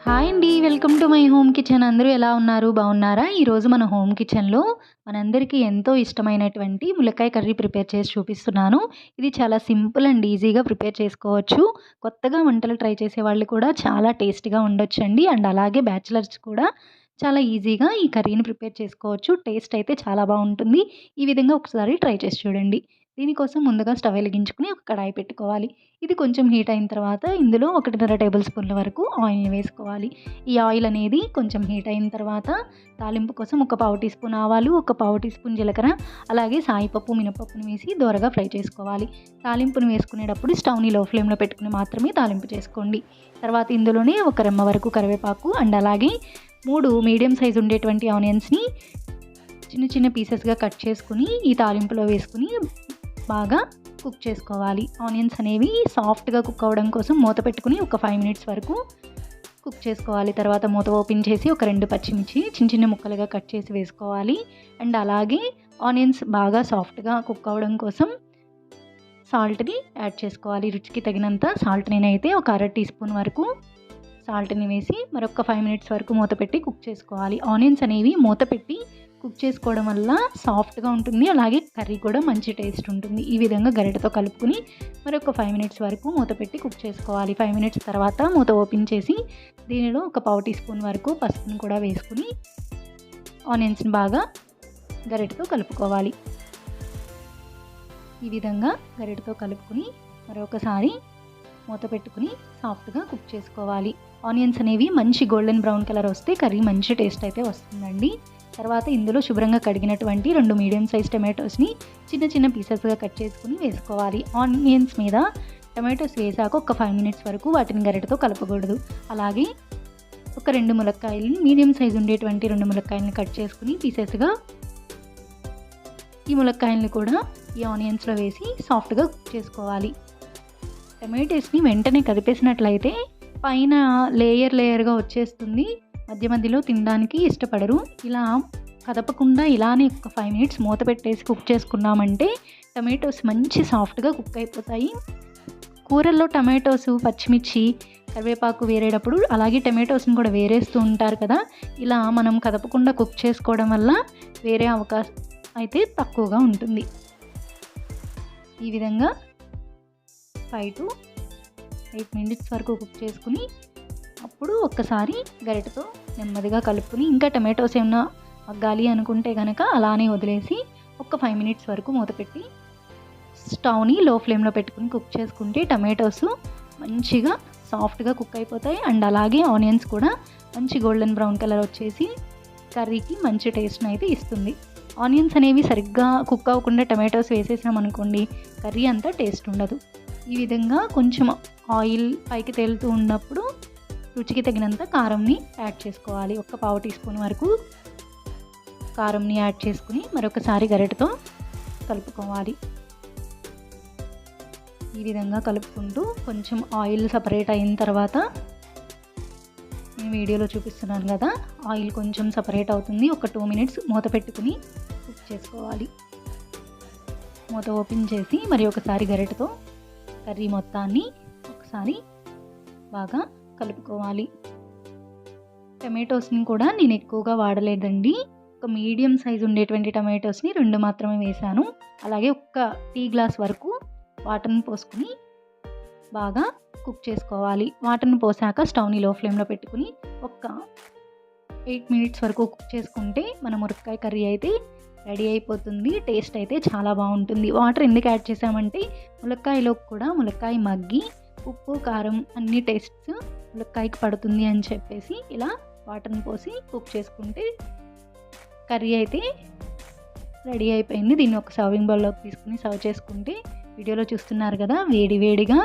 Hi అండి. Welcome to my home kitchen. అందరూ ఎలా ఉన్నారు? బాగున్నారా? ఈరోజు మన హోమ్ కిచెన్‌లో మనందరికీ ఎంతో ఇష్టమైనటువంటి ములక్కాయ కర్రీ ప్రిపేర్ చేసి చూపిస్తున్నాను. ఇది చాలా సింపుల్ అండ్ ఈజీగా ప్రిపేర్ చేసుకోవచ్చు. కొత్తగా వంటలు ట్రై చేసేవాళ్ళు కూడా చాలా టేస్ట్‌గా ఉండొచ్చండి. అండ్ అలాగే బ్యాచిలర్స్ కూడా చాలా ఈజీగా ఈ కర్రీని ప్రిపేర్ చేసుకోవచ్చు. టేస్ట్ అయితే చాలా బావుంటుంది. ఈ విధంగా ఒకసారి ట్రై చేసి చూడండి. దీనికోసం ముందుగా స్టవ్ వెలిగించుకొని ఒక కడాయి పెట్టుకోవాలి. ఇది కొంచెం హీట్ అయిన తర్వాత ఇందులో 1.5 టేబుల్ స్పూన్ల వరకు ఆయిల్‌ని వేసుకోవాలి. ఈ ఆయిల్ అనేది కొంచెం హీట్ అయిన తర్వాత తాలింపు కోసం ఒక పావు టీ స్పూన్ ఆవాలు, ఒక పావు టీ స్పూన్ జీలకర్ర, అలాగే సాయిపప్పు, మినపప్పును వేసి దోరగా ఫ్రై చేసుకోవాలి. తాలింపును వేసుకునేటప్పుడు స్టవ్‌ని లో ఫ్లేమ్‌లో పెట్టుకొని మాత్రమే తాలింపు చేసుకోండి. తర్వాత ఇందులోనే ఒక రెమ్మ వరకు కరివేపాకు అండ్ అలాగే 3 మీడియం సైజ్ ఉండేటువంటి ఆనియన్స్‌ని చిన్న చిన్న పీసెస్‌గా కట్ చేసుకొని ఈ తాలింపులో వేసుకొని బాగా కుక్ చేసుకోవాలి. ఆనియన్స్ అనేవి సాఫ్ట్‌గా కుక్ అవ్వడం కోసం మూత పెట్టుకొని ఒక 5 మినిట్స్ వరకు కుక్ చేసుకోవాలి. తర్వాత మూత ఓపెన్ చేసి ఒక 2 పచ్చిమిర్చి చిన్న చిన్న ముక్కలుగా కట్ చేసి వేసుకోవాలి. అండ్ అలాగే ఆనియన్స్ బాగా సాఫ్ట్‌గా కుక్ అవ్వడం కోసం సాల్ట్‌ని యాడ్ చేసుకోవాలి. రుచికి తగినంత సాల్ట్ నేనైతే ఒక అర టీ స్పూన్ వరకు సాల్ట్‌ని వేసి మరొక 5 మినిట్స్ వరకు మూత పెట్టి కుక్ చేసుకోవాలి. ఆనియన్స్ అనేవి మూత పెట్టి కుక్ చేసుకోవడం వల్ల సాఫ్ట్‌గా ఉంటుంది. అలాగే కర్రీ కూడా మంచి టేస్ట్ ఉంటుంది. ఈ విధంగా గరిటెతో కలుపుకొని మరొక 5 మినిట్స్ వరకు మూత పెట్టి కుక్ చేసుకోవాలి. 5 మినిట్స్ తర్వాత మూత ఓపెన్ చేసి దీనిలో ఒక పావు టీ స్పూన్ వరకు పసుపును కూడా వేసుకొని ఆనియన్స్‌ని బాగా గరిటెతో కలుపుకోవాలి. ఈ విధంగా గరిటెతో కలుపుకొని మరొకసారి మూత పెట్టుకుని సాఫ్ట్‌గా కుక్ చేసుకోవాలి. ఆనియన్స్ అనేవి మంచి గోల్డెన్ బ్రౌన్ కలర్ వస్తే కర్రీ మంచి టేస్ట్ అయితే వస్తుందండి. తర్వాత ఇందులో శుభ్రంగా కడిగినటువంటి 2 మీడియం సైజ్ టమాటోస్‌ని చిన్న చిన్న పీసెస్‌గా కట్ చేసుకొని వేసుకోవాలి. ఆనియన్స్ మీద టమాటోస్ వేసాక ఒక 5 మినిట్స్ వరకు వాటిని గరిటెతో కలపకూడదు. అలాగే ఒక 2 ములక్కాయలని మీడియం సైజ్ ఉండేటువంటి 2 ములక్కాయలని కట్ చేసుకొని పీసెస్‌గా ఈ ములక్కాయలని కూడా ఈ ఆనియన్స్‌లో వేసి సాఫ్ట్‌గా కుక్ చేసుకోవాలి. టమాటోస్‌ని వెంటనే కదిపేసినట్లయితే పైన లేయర్‌గా వచ్చేస్తుంది. మధ్య మధ్యలో తినడానికి ఇష్టపడరు. ఇలా కదపకుండా ఇలానే ఒక 5 మినిట్స్ మూత పెట్టేసి కుక్ చేసుకున్నామంటే టమాటోస్ మంచి సాఫ్ట్‌గా కుక్ అయిపోతాయి. కూరల్లో టమాటోస్, పచ్చిమిర్చి, కరివేపాకు వేరేటప్పుడు అలాగే టమాటోస్‌ని కూడా వేరేస్తూ ఉంటారు కదా! ఇలా మనం కదపకుండా కుక్ చేసుకోవడం వల్ల వేరే అవకాశం అయితే తక్కువగా ఉంటుంది. ఈ విధంగా 5 to 8 మినిట్స్ వరకు కుక్ చేసుకుని అప్పుడు ఒక్కసారి గరిటెతో నెమ్మదిగా కలుపుకొని ఇంకా టమాటోస్ ఏమన్నా మగ్గాలి అనుకుంటే కనుక అలానే వదిలేసి ఒక 5 మినిట్స్ వరకు మూత పెట్టి స్టవ్‌ని లో ఫ్లేమ్‌లో పెట్టుకుని కుక్ చేసుకుంటే టమాటోస్ మంచిగా సాఫ్ట్‌గా కుక్ అయిపోతాయి. అండ్ అలాగే ఆనియన్స్ కూడా మంచి గోల్డెన్ బ్రౌన్ కలర్ వచ్చేసి కర్రీకి మంచి టేస్ట్‌ని అయితే ఇస్తుంది. ఆనియన్స్ అనేవి సరిగ్గా కుక్ అవ్వకుండా టమాటోస్ వేసేసామనుకోండి కర్రీ అంతా టేస్ట్ ఉండదు. ఈ విధంగా కొంచెం ఆయిల్ పైకి తేలుతూ ఉన్నప్పుడు రుచికి తగినంత కారంని యాడ్ చేసుకోవాలి. ఒక పావు టీ స్పూన్ వరకు కారంని యాడ్ చేసుకుని మరొకసారి గరిటెతో కలుపుకోవాలి. ఈ విధంగా కలుపుకుంటూ కొంచెం ఆయిల్ సపరేట్ అయిన తర్వాత నేను వీడియోలో చూపిస్తున్నాను కదా, ఆయిల్ కొంచెం సపరేట్ అవుతుంది. ఒక 2 మినిట్స్ మూత పెట్టుకుని కుక్ చేసుకోవాలి. మూత ఓపెన్ చేసి మరి ఒకసారి గరిటెతో కర్రీ మొత్తాన్ని ఒకసారి బాగా కలుపుకోవాలి. టమాటోస్‌ని కూడా నేను ఎక్కువగా వాడలేదండి. ఒక మీడియం సైజ్ ఉండేటువంటి టమాటోస్‌ని 2 మాత్రమే వేశాను. అలాగే ఒక టీ గ్లాస్ వరకు వాటర్‌ని పోసుకొని బాగా కుక్ చేసుకోవాలి. వాటర్‌ని పోసాక స్టవ్‌ని లో ఫ్లేమ్‌లో పెట్టుకుని ఒక 8 మినిట్స్ వరకు కుక్ చేసుకుంటే మన ములక్కాయ కర్రీ అయితే రెడీ అయిపోతుంది. టేస్ట్ అయితే చాలా బాగుంటుంది. వాటర్ ఎందుకు యాడ్ చేసామంటే ములక్కాయలో కూడా ములక్కాయ మగ్గి ఉప్పు, కారం అన్ని టేస్ట్స్ ములక్కాయకి పడుతుంది అని చెప్పేసి ఇలా వాటర్‌ని పోసి కుక్ చేసుకుంటే కర్రీ అయితే రెడీ అయిపోయింది. దీన్ని ఒక సర్వింగ్ బౌల్‌లోకి తీసుకుని సర్వ్ చేసుకుంటే వీడియోలో చూస్తున్నారు కదా, వేడి వేడిగా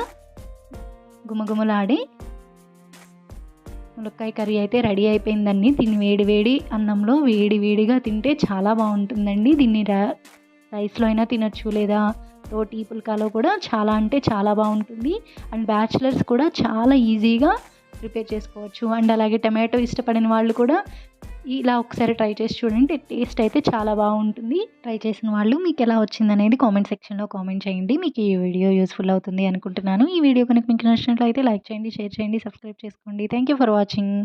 గుమగుమలాడే ములక్కాయ కర్రీ అయితే రెడీ అయిపోయిందండి. దీన్ని వేడి వేడి అన్నంలో వేడి వేడిగా తింటే చాలా బాగుంటుందండి. దీన్ని రైస్‌లో అయినా తినొచ్చు లేదా రోటీ పుల్కాలో కూడా చాలా అంటే చాలా బాగుంటుంది. అండ్ బ్యాచిలర్స్ కూడా చాలా ఈజీగా ప్రిపేర్ చేసుకోవచ్చు. అండ్ అలాగే టమాటో ఇష్టపడని వాళ్ళు కూడా ఇలా ఒకసారి ట్రై చేసి చూడండి. టేస్ట్ అయితే చాలా బాగుంటుంది. ట్రై చేసిన వాళ్ళు మీకెలా వచ్చిందనేది కామెంట్ సెక్షన్‌లో కామెంట్ చేయండి. మీకు ఈ వీడియో యూజ్‌ఫుల్ అవుతుంది అనుకుంటున్నాను. ఈ వీడియో కనుక మీకు నచ్చినట్లయితే లైక్ చేయండి, షేర్ చేయండి, సబ్స్క్రైబ్ చేసుకోండి. Thank you for watching.